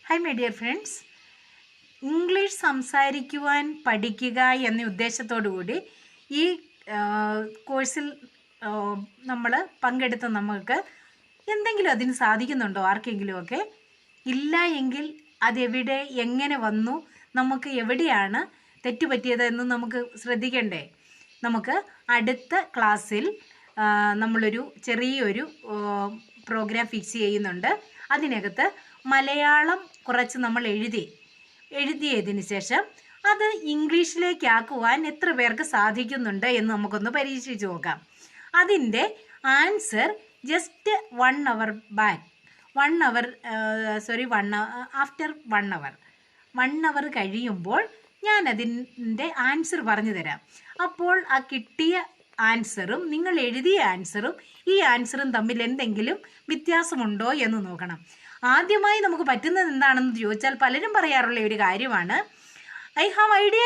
Hi my dear friends, English സംസാരിക്കുവാൻ പഠിക്കുക എന്ന ഉദ്ദേശത്തോടുകൂടി ഈ കോഴ്സിൽ നമ്മൾ പങ്കെടുത്ത നമുക്ക് എന്തെങ്കിലും അതിന് സാധിക്കുന്നുണ്ടോ ആർക്കെങ്കിലുമൊക്കെ? ഇല്ല എങ്കിൽ അതെവിടെ എങ്ങനെ വന്നു, നമുക്ക് എവിടെയാണ് തെറ്റുപറ്റിയതെന്ന് നമുക്ക് ശ്രദ്ധിക്കണ്ടേ? നമുക്ക് അടുത്ത ക്ലാസ്സിൽ നമ്മളൊരു ചെറിയൊരു പ്രോഗ്രാം ഫിക്സ് ചെയ്യുന്നുണ്ട്. അതിനകത്ത് മലയാളം കുറച്ച് നമ്മൾ എഴുതിയതിന് ശേഷം അത് ഇംഗ്ലീഷിലേക്കാക്കുവാൻ എത്ര പേർക്ക് സാധിക്കുന്നുണ്ട് എന്ന് നമുക്കൊന്ന് പരീക്ഷിച്ച് നോക്കാം. അതിൻ്റെ answer just 1 hour back, after 1 hour കഴിയുമ്പോൾ ഞാൻ അതിൻ്റെ ആൻസർ പറഞ്ഞു തരാം. അപ്പോൾ ആ കിട്ടിയ ആൻസറും നിങ്ങൾ എഴുതിയ ആൻസറും ഈ ആൻസറും തമ്മിൽ എന്തെങ്കിലും വ്യത്യാസമുണ്ടോ എന്ന് നോക്കണം. ആദ്യമായി നമുക്ക് പറ്റുന്നത് എന്താണെന്ന് ചോദിച്ചാൽ പലരും പറയാറുള്ള ഒരു കാര്യമാണ്, I have idea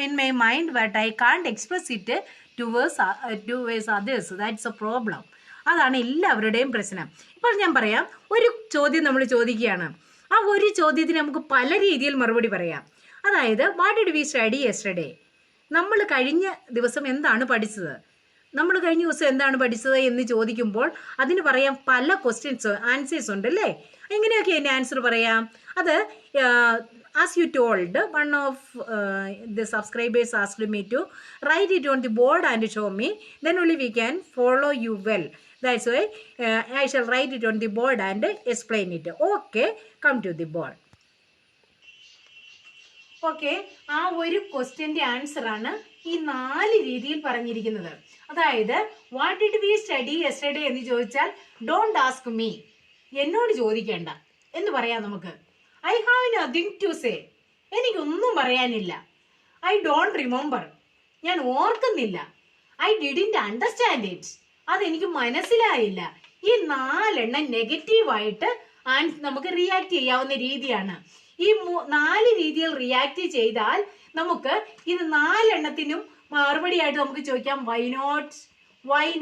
in my mind but I can't express it towards others. That's A problem. അതാണ് എല്ലാവരുടെയും പ്രശ്നം. ഇപ്പോൾ ഞാൻ പറയാം, ഒരു ചോദ്യം നമ്മൾ ചോദിക്കുകയാണ്. ആ ഒരു ചോദ്യത്തിന് നമുക്ക് പല രീതിയിൽ മറുപടി പറയാം. അതായത്, what did we study yesterday? നമ്മൾ കഴിഞ്ഞ ദിവസം എന്താണ് പഠിച്ചത്? എന്ന് ചോദിക്കുമ്പോൾ അതിന് പറയാം പല ആൻസേഴ്സ് ഉണ്ട് അല്ലേ? എങ്ങനെയൊക്കെ അതിൻ്റെ ആൻസർ പറയാം? അത് as you told, one of the subscribers asked me to write it on the board and show me, then only we can follow you well. That's why I shall write it on the board and explain it. Okay, come to the board. Okay, ആ ഒരു ക്വസ്റ്റ്യൻ്റെ ആൻസറാണ് ഈ 4 രീതിയിൽ പറഞ്ഞിരിക്കുന്നത്. അതായത്, what did we study yesterday എന്ന് ചോദിച്ചാൽ don't ask me, എന്നോട് ചോദിക്കേണ്ട എന്ന് പറയാം നമുക്ക്. I have nothing to say, എനിക്കൊന്നും പറയാനില്ല. ഐ ഡോണ്ട് റിമെമ്പർ, ഞാൻ ഓർക്കുന്നില്ല. ഐ ഡിഡിൻറ്റ് അണ്ടർസ്റ്റാൻഡ് ഇറ്റ്, അതെനിക്ക് മനസ്സിലായില്ല. ഈ 4 നെഗറ്റീവായിട്ട് നമുക്ക് റിയാക്ട് ചെയ്യാവുന്ന രീതിയാണ്. ഈ 4 രീതിയിൽ റിയാക്ട് ചെയ്താൽ നമുക്ക് ഇത് 4 മറുപടിയായിട്ട് നമുക്ക് ചോദിക്കാം വൈ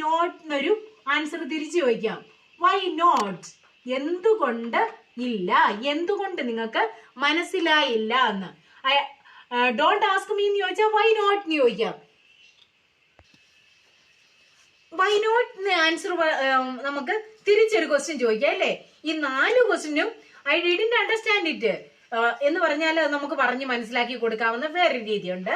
നോട്ട് എന്നൊരു ആൻസർ തിരിച്ചു ചോദിക്കാം. വൈ നോട്ട്, എന്തുകൊണ്ട് ഇല്ല, എന്തുകൊണ്ട് നിങ്ങൾക്ക് മനസ്സിലായില്ല എന്ന്. ഡോണ്ട് ആസ്ക് മീ എന്ന് ചോദിച്ചാൽ വൈ നോട്ട് എന്ന് ചോദിക്കാം. വൈ നോട്ട് ആൻസർ നമുക്ക് തിരിച്ചൊരു ക്വസ്റ്റ്യൻ ചോദിക്കാം അല്ലേ? ഈ 4 ക്വസ്റ്റ്യനും ഐ ഡിഡ്ന്റ് അണ്ടർസ്റ്റാൻഡ് ഇറ്റ് എന്ന് പറഞ്ഞാൽ നമുക്ക് പറഞ്ഞ് മനസ്സിലാക്കി കൊടുക്കാവുന്ന വേറൊരു രീതിയുണ്ട്.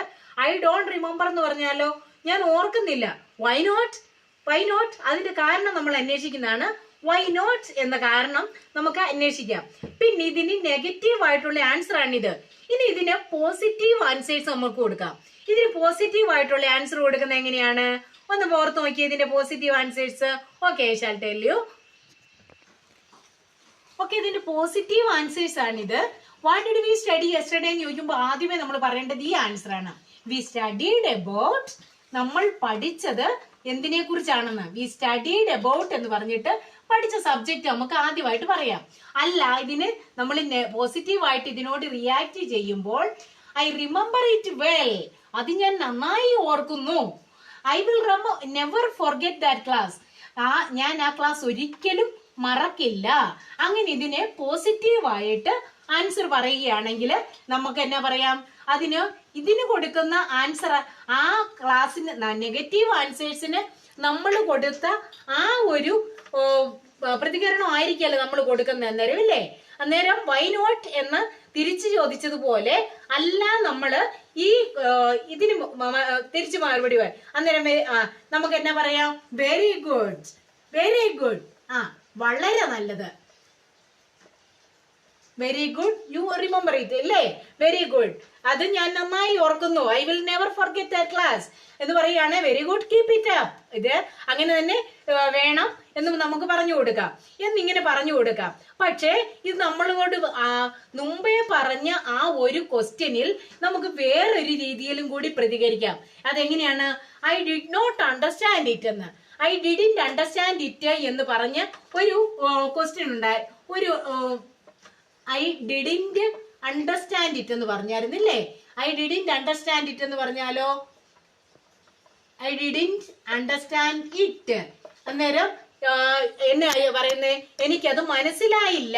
ഐ ഡോണ്ട് റിമെമ്പർ എന്ന് പറഞ്ഞാലോ, ഞാൻ ഓർക്കുന്നില്ല. വൈ നോട്ട് അതിന്റെ കാരണം നമ്മൾ അന്വേഷിക്കുന്നതാണ്. വൈ നോട്ട് എന്ന കാരണം നമുക്ക് അന്വേഷിക്കാം. പിന്നെ ഇതിന് നെഗറ്റീവ് ആയിട്ടുള്ള ആൻസർ ആണിത്. ഇനി ഇതിന് പോസിറ്റീവ് ആൻസേഴ്സ് നമുക്ക് കൊടുക്കാം. ഇതിന് പോസിറ്റീവ് ആയിട്ടുള്ള ആൻസർ കൊടുക്കുന്നത് എങ്ങനെയാണ്? ഒന്ന് ഓർത്ത് നോക്കിയേ ഇതിന്റെ positive answers. Okay, I shall tell you. Okay, ഇതിന്റെ പോസിറ്റീവ് ആൻസേഴ്സ് ആണിത്. What did we study yesterday എന്ന് ചോദിക്കുമ്പോൾ ആദ്യമേ നമ്മൾ പറയേണ്ടത് ഈ ആൻസർ ആണ്. വി സ്റ്റഡീഡ് അബൌട്ട്, നമ്മൾ പഠിച്ചത് എന്തിനെ കുറിച്ചാണെന്ന്. വി സ്റ്റഡീഡ് അബൌട്ട് എന്ന് പറഞ്ഞിട്ട് പഠിച്ച സബ്ജക്റ്റ് നമുക്ക് ആദ്യമായിട്ട് പറയാം. അല്ല, ഇതിന് നമ്മൾ പോസിറ്റീവായിട്ട് ഇതിനോട് റിയാക്ട് ചെയ്യുമ്പോൾ ഐ റിമെമ്പർ ഇറ്റ് വെൽ, അത് ഞാൻ നന്നായി ഓർക്കുന്നു. I will never forget that class, ഞാൻ ആ ക്ലാസ് ഒരിക്കലും മറക്കില്ല. അങ്ങനെ ഇതിനെ പോസിറ്റീവായിട്ട് ആൻസർ പറയുകയാണെങ്കിൽ നമുക്ക് എന്നാ പറയാം? ഇതിന് കൊടുക്കുന്ന ആൻസർ, ആ ക്ലാസ്സിന് നെഗറ്റീവ് ആൻസേഴ്സിന് നമ്മൾ കൊടുത്ത ആ ഒരു പ്രതികരണം ആയിരിക്കല്ലോ നമ്മൾ കൊടുക്കുന്ന അന്നേരം ഇല്ലേ? അന്നേരം വൈ നോട്ട് എന്ന് തിരിച്ചു ചോദിച്ചതുപോലെ അല്ല, നമ്മള് ഈ ഇതിന് തിരിച്ചു മറുപടി അന്നേരം നമുക്ക് എന്നാ പറയാം? വെരി ഗുഡ്, വളരെ നല്ലത്. Very good, you remember it അല്ലേ? വെരി ഗുഡ്, അത് ഞാൻ നന്നായി ഓർക്കുന്നു. I will never forget that class എന്ന് പറയുകയാണ്. Very good, keep it up, ഇത് അങ്ങനെ തന്നെ വേണം എന്ന് നമുക്ക് പറഞ്ഞു കൊടുക്കാം, എന്നിങ്ങനെ പറഞ്ഞു കൊടുക്കാം. പക്ഷേ ഇത് നമ്മളോട് മുമ്പേ പറഞ്ഞ ആ ഒരു ക്വസ്റ്റ്യനിൽ നമുക്ക് വേറൊരു രീതിയിലും കൂടി പ്രതികരിക്കാം. അതെങ്ങനെയാണ്? I did not understand it എന്ന്, ഐ ഡിഡിൻറ്റ് അണ്ടർസ്റ്റാൻഡ് ഇറ്റ് എന്ന് പറഞ്ഞ് ഒരു ക്വസ്റ്റ്യൻ ഉണ്ടായി. ഐ ഡിഡിൻറ്റ് അണ്ടർസ്റ്റാൻഡ് ഇറ്റ് എന്ന് പറഞ്ഞായിരുന്നില്ലേ? ഐ ഡിഡിൻറ്റ് അണ്ടർസ്റ്റാൻഡ് ഇറ്റ് എന്ന് പറഞ്ഞാലോ, ഐ ഡിഡിൻറ്റ് അണ്ടർസ്റ്റാൻഡ് ഇറ്റ്, അന്നേരം എന്നാ പറയുന്നേ? എനിക്കത് മനസ്സിലായില്ല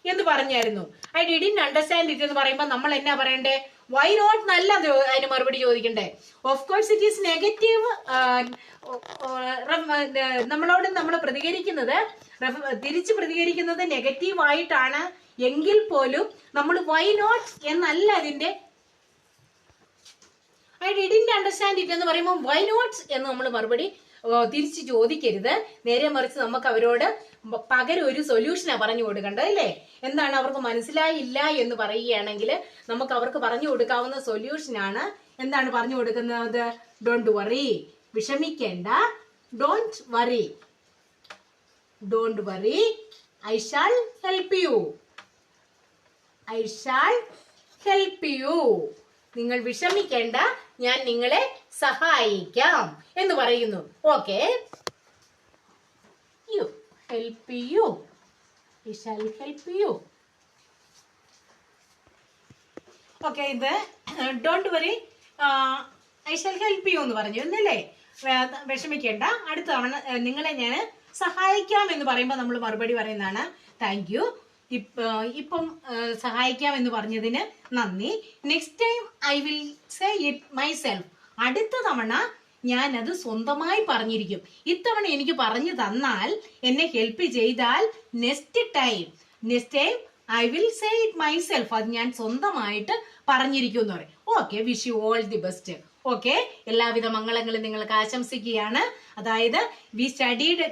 എന്ന് പറഞ്ഞായിരുന്നു. ഐ ഡിഡിന്റ് അണ്ടർസ്റ്റാൻഡ് ഇറ്റ് എന്ന് പറയുമ്പോൾ നമ്മൾ എന്നാ പറയണ്ടേ? വൈ നോട്ട് നല്ല അതിന് മറുപടി ചോദിക്കണ്ടേ. Of course it is negative. നമ്മളോട് നമ്മൾ പ്രതികരിക്കുന്നത്, തിരിച്ച് പ്രതികരിക്കുന്നത് നെഗറ്റീവ് ആയിട്ടാണ് എങ്കിൽ പോലും നമ്മൾ വൈ നോട്ട് എന്നല്ല അതിന്റെ. ഐ ഡിഡിന്റ് അണ്ടർസ്റ്റാൻഡ് ഇറ്റ് എന്ന് പറയുമ്പോൾ വൈ നോട്ട് എന്ന് നമ്മൾ മറുപടി തിരിച്ച് ചോദിക്കരുത്. നേരെ മറിച്ച് നമുക്ക് അവരോട് പകരം ഒരു സൊല്യൂഷനാ പറഞ്ഞു കൊടുക്കേണ്ടത്, അല്ലേ? എന്താണ് അവർക്ക് മനസ്സിലായില്ല എന്ന് പറയുകയാണെങ്കിൽ നമുക്ക് അവർക്ക് പറഞ്ഞു കൊടുക്കാവുന്ന സൊല്യൂഷനാണ് എന്താണ് പറഞ്ഞു കൊടുക്കുന്നത്? ഡോണ്ട് വറി, വിഷമിക്കേണ്ട. Don't worry, don't worry, I shall help you, I shall help you. നിങ്ങൾ വിഷമിക്കേണ്ട, ഞാൻ നിങ്ങളെ സഹായിക്കാം എന്ന് പറയുന്നു. Okay, you help you, I shall help you. Okay, ഇത് don't worry, I shall help you എന്ന് പറഞ്ഞു എന്നല്ലേ? വിഷമിക്കേണ്ട, അടുത്ത തവണ നിങ്ങളെ ഞാൻ സഹായിക്കാം എന്ന് പറയുമ്പോൾ നമ്മൾ മറുപടി പറയുന്നതാണ് താങ്ക് യു. ഇപ്പം സഹായിക്കാം എന്ന് പറഞ്ഞതിന് നന്ദി. Next time I will say it myself. അടുത്ത തവണ ഞാൻ അത് സ്വന്തമായി പറഞ്ഞിരിക്കും. ഇത്തവണ എനിക്ക് പറഞ്ഞു തന്നാൽ, എന്നെ ഹെൽപ്പ് ചെയ്താൽ next time I will say it myself, അത് ഞാൻ സ്വന്തമായിട്ട് പറഞ്ഞിരിക്കും എന്ന് പറയും. Okay, wish you all the best. Okay, എല്ലാവിധ മംഗളങ്ങളും നിങ്ങൾക്ക് ആശംസിക്കുകയാണ്. അതായത്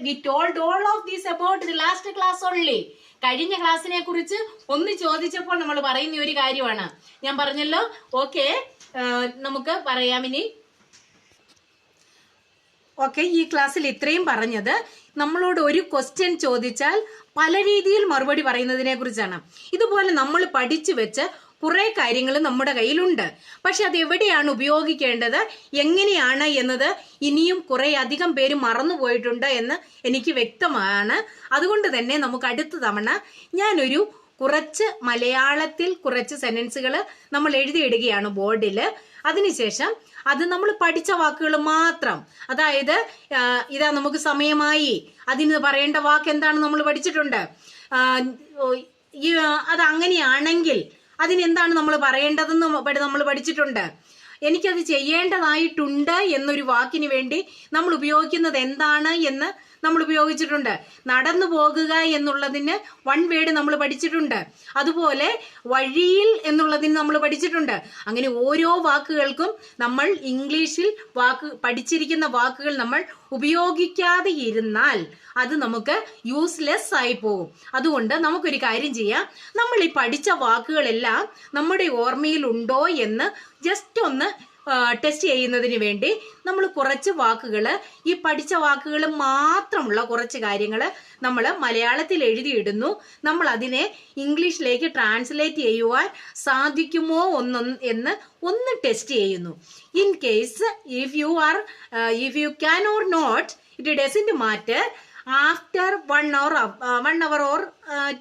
V told all of these about the last class only. കഴിഞ്ഞ ക്ലാസ്സിനെ കുറിച്ച് ഒന്ന് ചോദിച്ചപ്പോൾ നമ്മൾ പറയുന്ന ഒരു കാര്യമാണ്. ഞാൻ പറഞ്ഞല്ലോ. ഓക്കെ, നമുക്ക് പറയാം ഇനി. ഓക്കെ, ഈ ക്ലാസ്സിൽ ഇത്രയും പറഞ്ഞത് നമ്മളോട് ഒരു ക്വസ്റ്റ്യൻ ചോദിച്ചാൽ പല രീതിയിൽ മറുപടി പറയുന്നതിനെ കുറിച്ചാണ്. ഇതുപോലെ നമ്മൾ പഠിച്ചു വെച്ച് കുറെ കാര്യങ്ങൾ നമ്മുടെ കയ്യിലുണ്ട്. പക്ഷെ അത് എവിടെയാണ് ഉപയോഗിക്കേണ്ടത്, എങ്ങനെയാണ് എന്നത് ഇനിയും കുറെ അധികം പേര് മറന്നുപോയിട്ടുണ്ട് എന്ന് എനിക്ക് വ്യക്തമാണ്. അതുകൊണ്ട് തന്നെ നമുക്ക് അടുത്ത തവണ ഞാനൊരു കുറച്ച് മലയാളത്തിൽ കുറച്ച് സെന്റൻസുകൾ നമ്മൾ എഴുതിയിടുകയാണ് ബോർഡിൽ. അതിനുശേഷം അത് നമ്മൾ പഠിച്ച വാക്കുകൾ മാത്രം, അതായത് ഇതാ നമുക്ക് സമയമായി, അതിന് പറയേണ്ട വാക്ക് എന്താണ് നമ്മൾ പഠിച്ചിട്ടുണ്ട്. അത് അങ്ങനെയാണെങ്കിൽ അതിനെന്താണ് നമ്മൾ പറയേണ്ടതെന്ന് നമ്മൾ പഠിച്ചിട്ടുണ്ട്. എനിക്കത് ചെയ്യേണ്ടതായിട്ടുണ്ട് എന്നൊരു വാക്കിന് വേണ്ടി നമ്മൾ ഉപയോഗിക്കുന്നത് എന്താണ് എന്ന് നമ്മൾ ഉപയോഗിച്ചിട്ടുണ്ട്. നടന്നു പോകുക എന്നുള്ളതിന് വൺ വേർഡ് നമ്മൾ പഠിച്ചിട്ടുണ്ട്. അതുപോലെ വഴിയിൽ എന്നുള്ളതിന് നമ്മൾ പഠിച്ചിട്ടുണ്ട്. അങ്ങനെ ഓരോ വാക്കുകൾക്കും നമ്മൾ ഇംഗ്ലീഷിൽ പഠിച്ചിരിക്കുന്ന വാക്കുകൾ നമ്മൾ ഉപയോഗിക്കാതെ ഇരുന്നാൽ അത് നമുക്ക് യൂസ്ലെസ് ആയി പോകും. അതുകൊണ്ട് നമുക്കൊരു കാര്യം ചെയ്യാം. നമ്മൾ ഈ പഠിച്ച വാക്കുകളെല്ലാം നമ്മുടെ ഓർമ്മയിൽ ഉണ്ടോ എന്ന് ജസ്റ്റ് ഒന്ന് ടെസ്റ്റ് ചെയ്യുന്നതിന് വേണ്ടി നമ്മൾ കുറച്ച് വാക്കുകൾ, ഈ പഠിച്ച വാക്കുകൾ മാത്രമുള്ള കുറച്ച് കാര്യങ്ങൾ നമ്മൾ മലയാളത്തിൽ എഴുതിയിടുന്നു. നമ്മൾ അതിനെ ഇംഗ്ലീഷിലേക്ക് ട്രാൻസ്ലേറ്റ് ചെയ്യുവാൻ സാധിക്കുമോ എന്ന് ഒന്ന് ടെസ്റ്റ് ചെയ്യുന്നു. In case if you can or not, it doesn't matter. After 1 hour or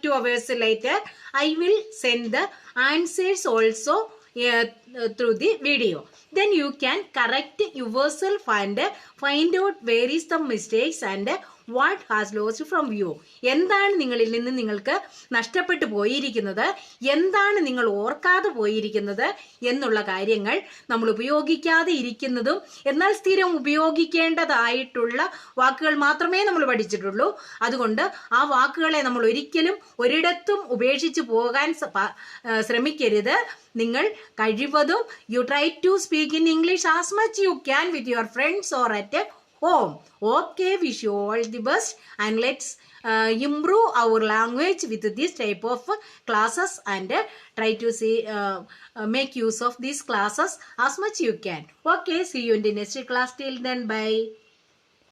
2 hours later, I will send the answers also through the video. Then you can correct yourself and find out where is the mistakes and what has lost from you. എന്താണ് നിങ്ങളിൽ നിന്ന് നിങ്ങൾക്ക് നഷ്ടപ്പെട്ടു പോയിരിക്കുന്നത്, എന്താണ് നിങ്ങൾ ഓർക്കാതെ പോയിരിക്കുന്നത് എന്നുള്ള കാര്യങ്ങൾ നമ്മൾ ഉപയോഗിക്കാതെ ഇരിക്കുന്നതും എന്നാൽ സ്ഥിരം ഉപയോഗിക്കേണ്ടതായിട്ടുള്ള വാക്കുകൾ മാത്രമേ നമ്മൾ പഠിച്ചിട്ടുള്ളൂ. അതുകൊണ്ട് ആ വാക്കുകളെ നമ്മൾ ഒരിക്കലും ഒരിടത്തും ഉപേക്ഷിച്ച് പോകാൻ ശ്രമിക്കരുത്. നിങ്ങൾ കഴിവതും you try to speak in English as much you can with your friends or at home. Okay, wish you all the best and let's improve our language with this type of classes and try to make use of these classes as much you can. Okay, see you in the next class. Till then, bye.